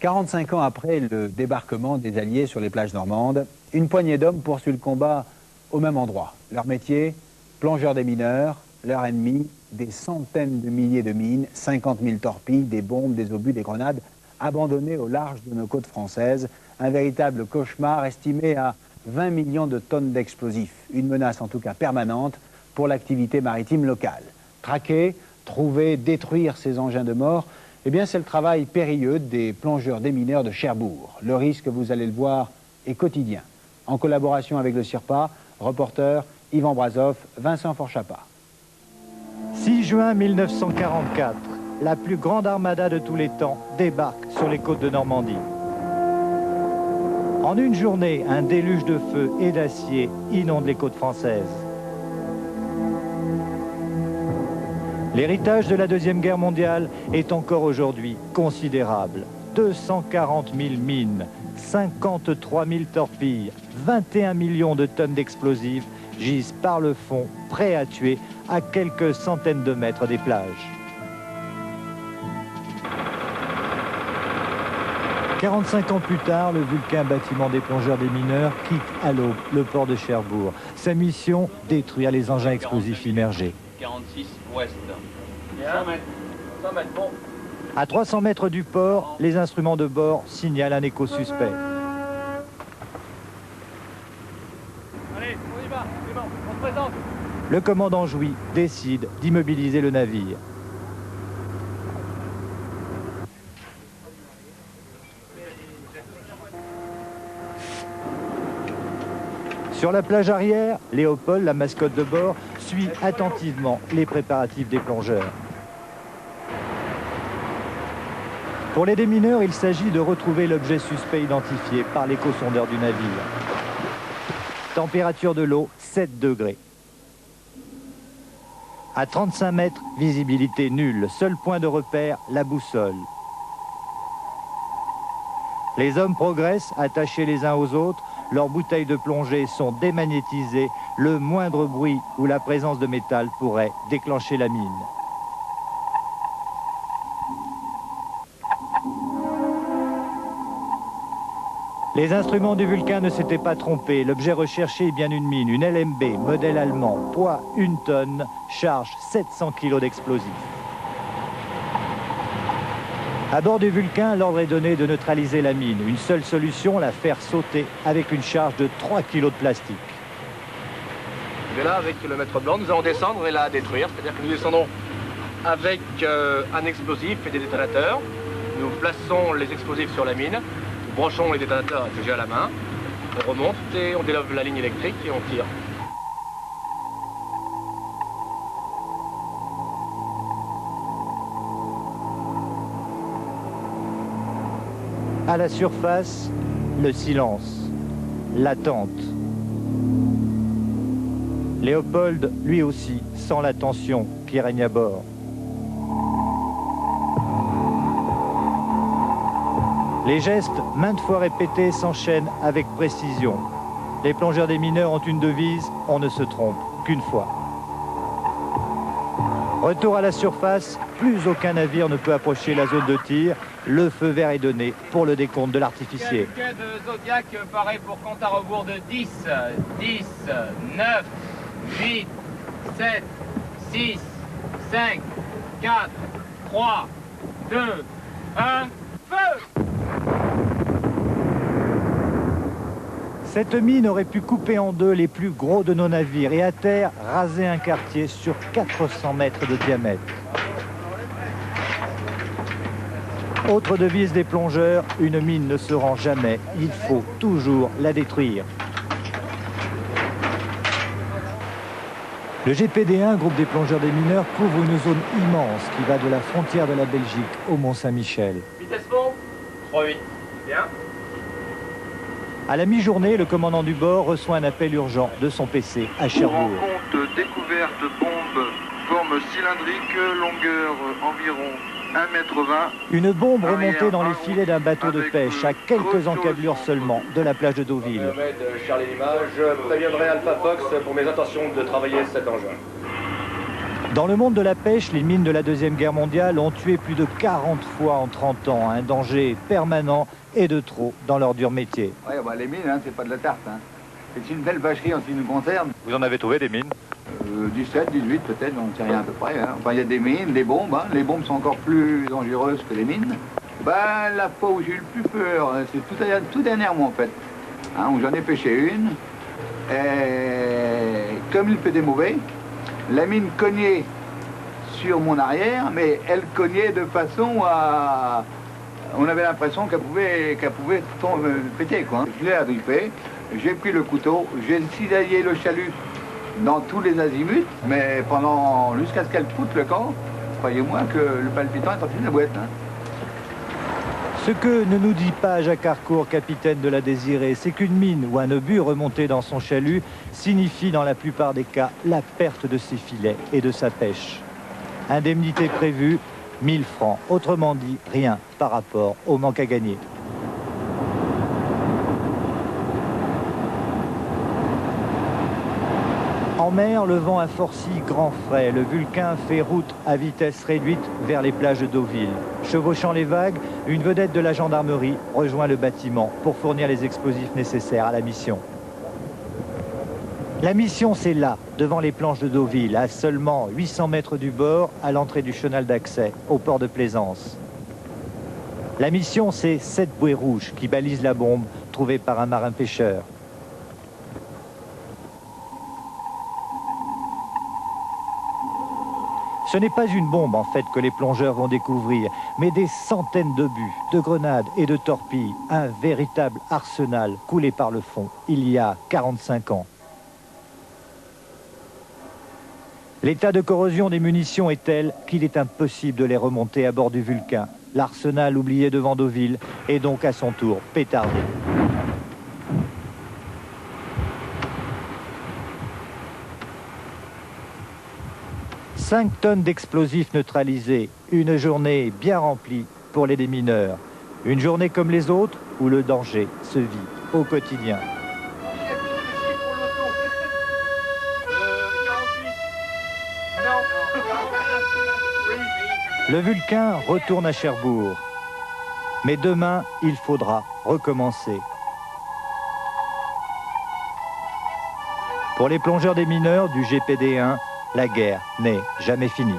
45 ans après le débarquement des Alliés sur les plages normandes, une poignée d'hommes poursuit le combat au même endroit. Leur métier, plongeurs des mineurs, leur ennemi, des centaines de milliers de mines, 50 000 torpilles, des bombes, des obus, des grenades, abandonnées au large de nos côtes françaises. Un véritable cauchemar estimé à 20 millions de tonnes d'explosifs. Une menace en tout cas permanente pour l'activité maritime locale. Traquer, trouver, détruire ces engins de mort, eh bien c'est le travail périlleux des plongeurs démineurs de Cherbourg. Le risque, vous allez le voir, est quotidien. En collaboration avec le CIRPA, reporter Yvan Brazoff, Vincent Forchapa. 6 juin 1944, la plus grande armada de tous les temps débarque sur les côtes de Normandie. En une journée, un déluge de feu et d'acier inonde les côtes françaises. L'héritage de la Deuxième Guerre mondiale est encore aujourd'hui considérable. 240 000 mines, 53 000 torpilles, 21 millions de tonnes d'explosifs gisent par le fond, prêts à tuer à quelques centaines de mètres des plages. 45 ans plus tard, le Vulcain, bâtiment des plongeurs des mineurs, quitte à l'aube le port de Cherbourg. Sa mission, détruire les engins explosifs immergés. 46 ouest. 100 mètres. 100 mètres, bon. À 300 mètres du port, les instruments de bord signalent un écho suspect. Allez, on y va, c'est bon, on se présente. Le commandant Jouy décide d'immobiliser le navire. Sur la plage arrière, Léopold, la mascotte de bord, suit attentivement les préparatifs des plongeurs. Pour les démineurs, il s'agit de retrouver l'objet suspect identifié par l'échosondeur du navire. Température de l'eau, 7 degrés. À 35 mètres, visibilité nulle. Seul point de repère, la boussole. Les hommes progressent, attachés les uns aux autres. Leurs bouteilles de plongée sont démagnétisées. Le moindre bruit ou la présence de métal pourrait déclencher la mine. Les instruments du Vulcain ne s'étaient pas trompés. L'objet recherché est bien une mine, une LMB, modèle allemand. Poids 1 tonne, charge 700 kg d'explosifs. À bord du Vulcain, l'ordre est donné de neutraliser la mine. Une seule solution, la faire sauter avec une charge de 3 kg de plastique. Et là, avec le maître blanc, nous allons descendre et la détruire. C'est-à-dire que nous descendons avec un explosif et des détonateurs. Nous plaçons les explosifs sur la mine. Nous branchons les détonateurs que j'ai à la main. On remonte et on délove la ligne électrique et on tire. À la surface, le silence, l'attente. Léopold, lui aussi, sent la tension qui règne à bord. Les gestes, maintes fois répétés, s'enchaînent avec précision. Les plongeurs des mineurs ont une devise, on ne se trompe qu'une fois. Retour à la surface, plus aucun navire ne peut approcher la zone de tir. Le feu vert est donné pour le décompte de l'artificier. Le quai de Zodiac paraît pour compte à rebours de 10, 10, 9, 8, 7, 6, 5, 4, 3, 2, 1, feu! Cette mine aurait pu couper en deux les plus gros de nos navires et à terre raser un quartier sur 400 mètres de diamètre. Autre devise des plongeurs, une mine ne se rend jamais, il faut toujours la détruire. Le GPD1, groupe des plongeurs des mineurs, couvre une zone immense qui va de la frontière de la Belgique au Mont-Saint-Michel. Vitesse pompe 3,8. Bien. À la mi-journée, le commandant du bord reçoit un appel urgent de son PC à Cherbourg. Compte découverte bombe, forme cylindrique, longueur environ 1,20 m. Une bombe remontée dans les filets d'un bateau de pêche à quelques encablures seulement de la plage de Deauville. Charlie Lima, je préviendrai Alpha Fox pour mes intentions de travailler cet engin. Dans le monde de la pêche, les mines de la Deuxième Guerre mondiale ont tué plus de 40 fois en 30 ans. Un danger permanent et de trop dans leur dur métier. Ouais, bah, les mines, hein, c'est pas de la tarte. Hein. C'est une belle vacherie en ce qui nous concerne. Vous en avez trouvé des mines? 17, 18 peut-être, on ne sait rien à peu près. Hein. Enfin, il y a des mines, des bombes. Hein. Les bombes sont encore plus dangereuses que les mines. Ben, la fois où j'ai eu le plus peur, c'est tout dernièrement en fait. Hein, où j'en ai pêché une. Et comme il faisait mauvais, la mine cognait sur mon arrière, mais elle cognait de façon à... On avait l'impression qu'elle pouvait péter, quoi. Je l'ai agrippée, j'ai pris le couteau, j'ai cisaillé le chalut dans tous les azimuts, mais jusqu'à ce qu'elle foute le camp, croyez-moi que le palpitant est sorti de la boîte. Hein. Ce que ne nous dit pas Jacques Harcourt, capitaine de la Désirée, c'est qu'une mine ou un obus remonté dans son chalut signifie dans la plupart des cas la perte de ses filets et de sa pêche. Indemnité prévue, 1000 francs. Autrement dit, rien par rapport au manque à gagner. En mer, le vent a forci grand frais. Le Vulcain fait route à vitesse réduite vers les plages de Deauville. Chevauchant les vagues, une vedette de la gendarmerie rejoint le bâtiment pour fournir les explosifs nécessaires à la mission. La mission, c'est là, devant les planches de Deauville, à seulement 800 mètres du bord, à l'entrée du chenal d'accès, au port de Plaisance. La mission, c'est 7 bouées rouges qui balisent la bombe trouvée par un marin pêcheur. Ce n'est pas une bombe, en fait, que les plongeurs vont découvrir, mais des centaines d'obus, de grenades et de torpilles. Un véritable arsenal coulé par le fond, il y a 45 ans. L'état de corrosion des munitions est tel qu'il est impossible de les remonter à bord du Vulcain. L'arsenal oublié devant Deauville est donc à son tour pétardé. « 5 tonnes d'explosifs neutralisés, une journée bien remplie pour les démineurs. Une journée comme les autres où le danger se vit au quotidien. Le Vulcain retourne à Cherbourg. Mais demain, il faudra recommencer. Pour les plongeurs des mineurs du GPD 1, la guerre n'est jamais finie.